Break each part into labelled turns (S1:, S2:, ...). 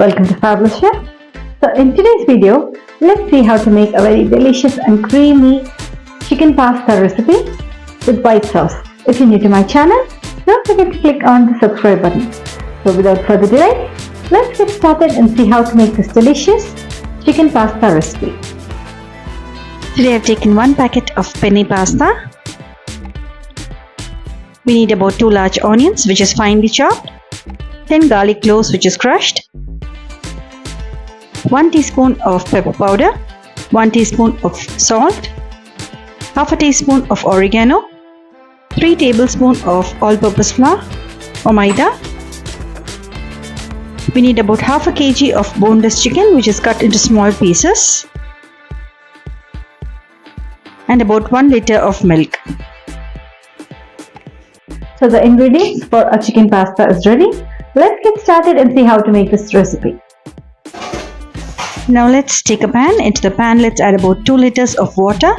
S1: welcome to Fabulous Chef. So in today's video, let's see how to make a very delicious and creamy chicken pasta recipe with white sauce. If you're new to my channel, don't forget to click on the subscribe button. So without further delay, let's get started and see how to make this delicious chicken pasta recipe.
S2: Today I've taken 1 packet of penne pasta. We need about 2 large onions which is finely chopped, 10 garlic cloves which is crushed, 1 teaspoon of pepper powder, 1 teaspoon of salt, half a teaspoon of oregano, 3 tablespoons of all-purpose flour or maida. We need about half a kg of boneless chicken which is cut into small pieces, and about 1 liter of milk.
S1: So the ingredients for a chicken pasta is ready. Let's get started and see how to make this recipe.
S2: Now let's take a pan. Into the pan let's add about 2 liters of water.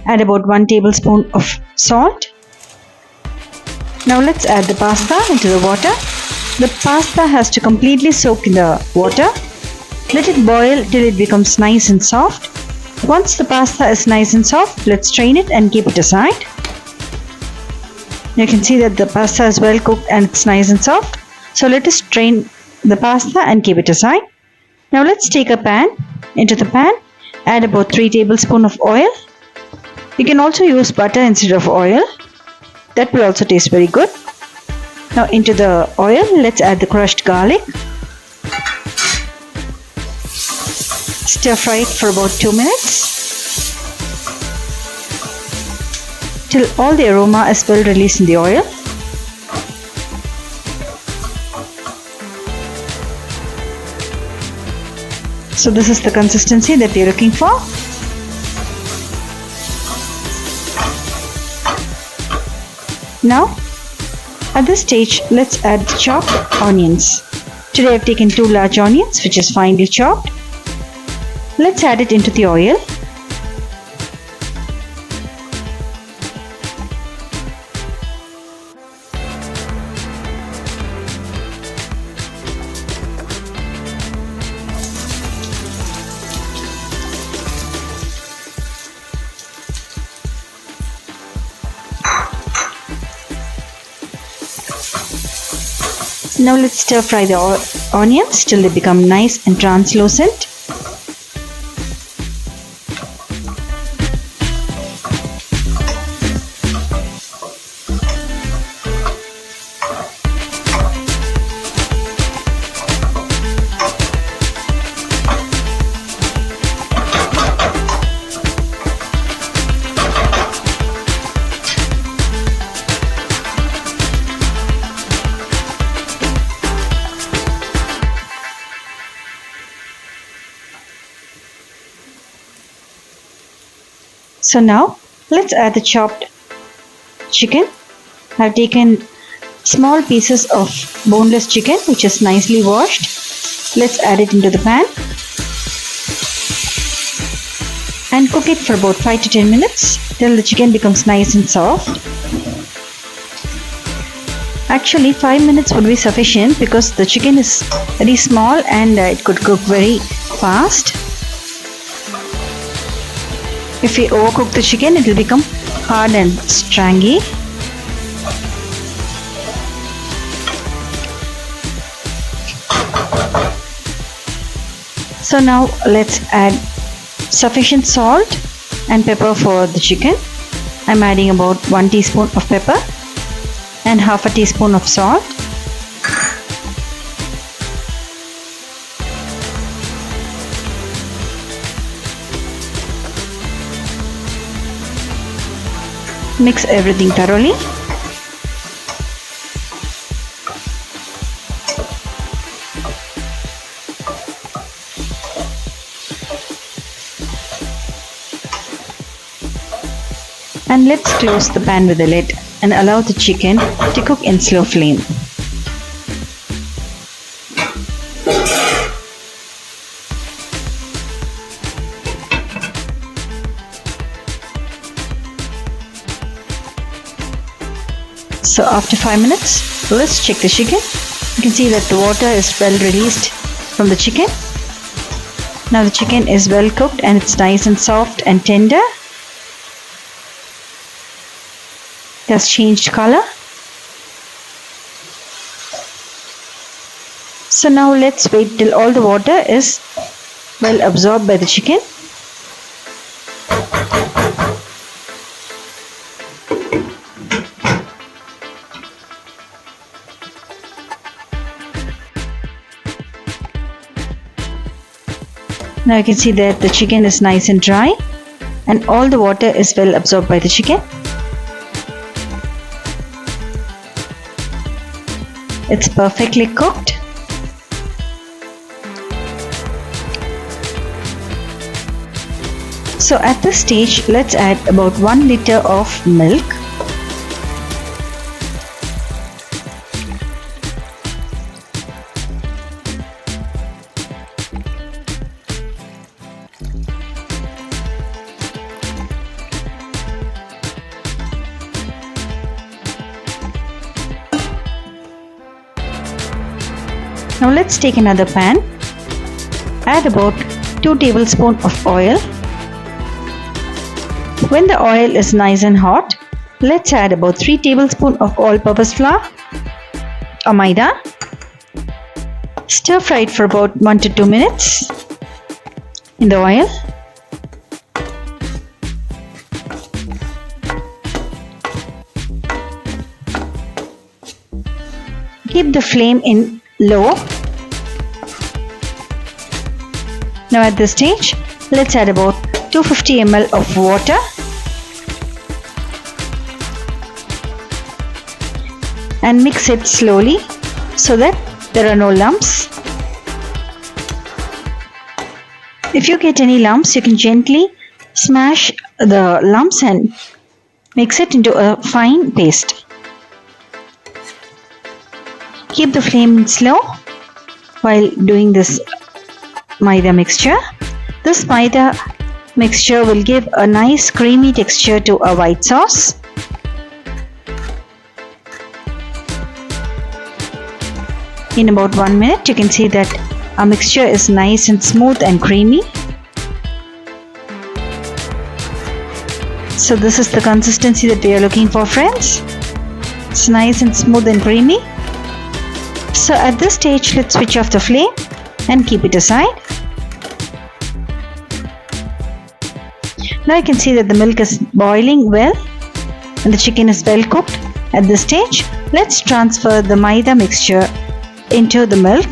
S2: Add about 1 tablespoon of salt. Now let's add the pasta into the water. The pasta has to completely soak in the water. Let it boil till it becomes nice and soft. Once the pasta is nice and soft, let's strain it and keep it aside. You can see that the pasta is well cooked and it's nice and soft. So let us strain the pasta and keep it aside. Now let's take a pan. Into the pan, add about 3 tablespoons of oil. You can also use butter instead of oil. That will also taste very good. Now into the oil, let's add the crushed garlic. Stir fry it for about 2 minutes till all the aroma is well released in the oil. So this is the consistency that we are looking for. Now at this stage let's add the chopped onions. Today I have taken 2 large onions which is finely chopped. Let's add it into the oil. Now let's stir fry the onions till they become nice and translucent. So now let's add the chopped chicken. I've taken small pieces of boneless chicken which is nicely washed. Let's add it into the pan and cook it for about 5 to 10 minutes till the chicken becomes nice and soft. Actually 5 minutes would be sufficient because the chicken is very small and it could cook very fast. If we overcook the chicken, it will become hard and stringy. So now let's add sufficient salt and pepper for the chicken. I'm adding about 1 teaspoon of pepper and half a teaspoon of salt. Mix everything thoroughly. And let's close the pan with a lid and allow the chicken to cook in slow flame. So after 5 minutes, let's check the chicken. You can see that the water is well released from the chicken. Now the chicken is well cooked and it's nice and soft and tender. It has changed color. So now let's wait till all the water is well absorbed by the chicken. Now you can see that the chicken is nice and dry and all the water is well absorbed by the chicken. It's perfectly cooked. So at this stage, let's add about 1 liter of milk. Now let's take another pan. Add about 2 tablespoons of oil. When the oil is nice and hot, let's add about 3 tablespoons of all-purpose flour or maida. Stir fry it for about 1 to 2 minutes in the oil. Keep the flame in low. Now at this stage, let's add about 250 ml of water. And mix it slowly so that there are no lumps. If you get any lumps, you can gently smash the lumps and mix it into a fine paste. Keep the flame slow while doing this maida mixture. This maida mixture will give a nice creamy texture to a white sauce. In about 1 minute, you can see that our mixture is nice and smooth and creamy. So this is the consistency that we are looking for, friends. It's nice and smooth and creamy. So at this stage, let's switch off the flame and keep it aside. Now you can see that the milk is boiling well and the chicken is well cooked. At this stage, let's transfer the maida mixture into the milk.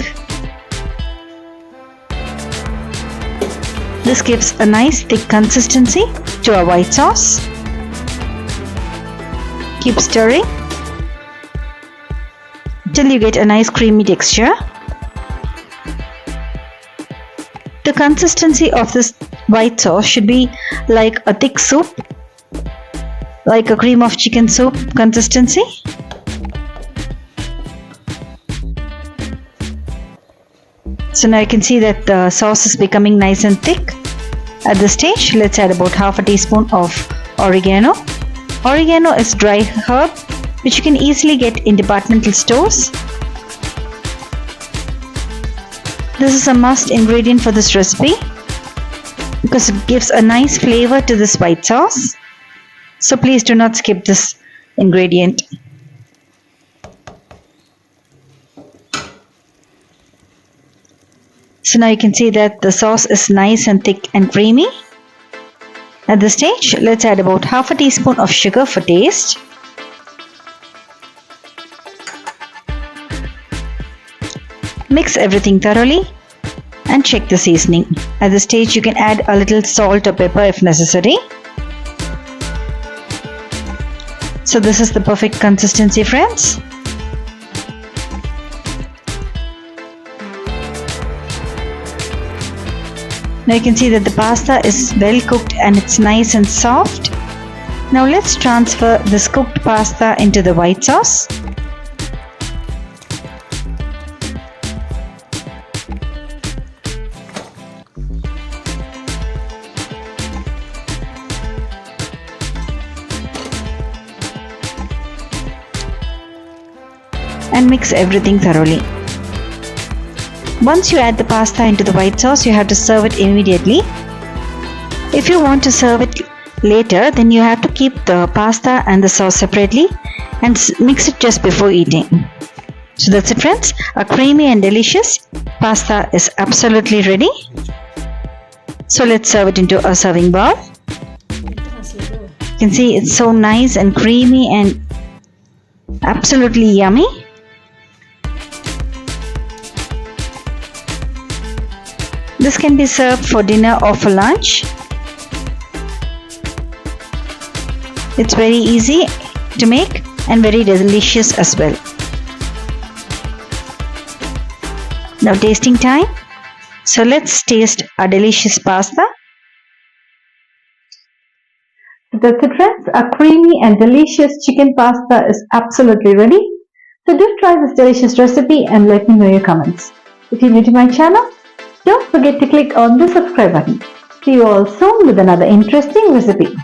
S2: This gives a nice thick consistency to our white sauce. Keep stirring till you get a nice creamy texture. The consistency of this white sauce should be like a thick soup, like a cream of chicken soup consistency. So now you can see that the sauce is becoming nice and thick. At this stage, let's add about half a teaspoon of oregano. Oregano is dry herb which you can easily get in departmental stores. This is a must ingredient for this recipe because it gives a nice flavor to this white sauce. So please do not skip this ingredient. So now you can see that the sauce is nice and thick and creamy. At this stage, let's add about half a teaspoon of sugar for taste. Mix everything thoroughly and check the seasoning. At this stage, you can add a little salt or pepper if necessary. So this is the perfect consistency, friends. Now you can see that the pasta is well cooked and it's nice and soft. Now let's transfer this cooked pasta into the white sauce. and mix everything thoroughly. Once you add the pasta into the white sauce, you have to serve it immediately. If you want to serve it later, then you have to keep the pasta and the sauce separately and mix it just before eating. So that's it, friends. A creamy and delicious pasta is absolutely ready. So let's serve it into a serving bowl. You can see it's so nice and creamy and absolutely yummy. This can be served for dinner or for lunch. It's very easy to make and very delicious as well. Now tasting time. So let's taste our delicious pasta.
S1: That's it, friends. A creamy and delicious chicken pasta is absolutely ready. So do try this delicious recipe and let me know your comments. If you're new to my channel, don't forget to click on the subscribe button. See you all soon with another interesting recipe.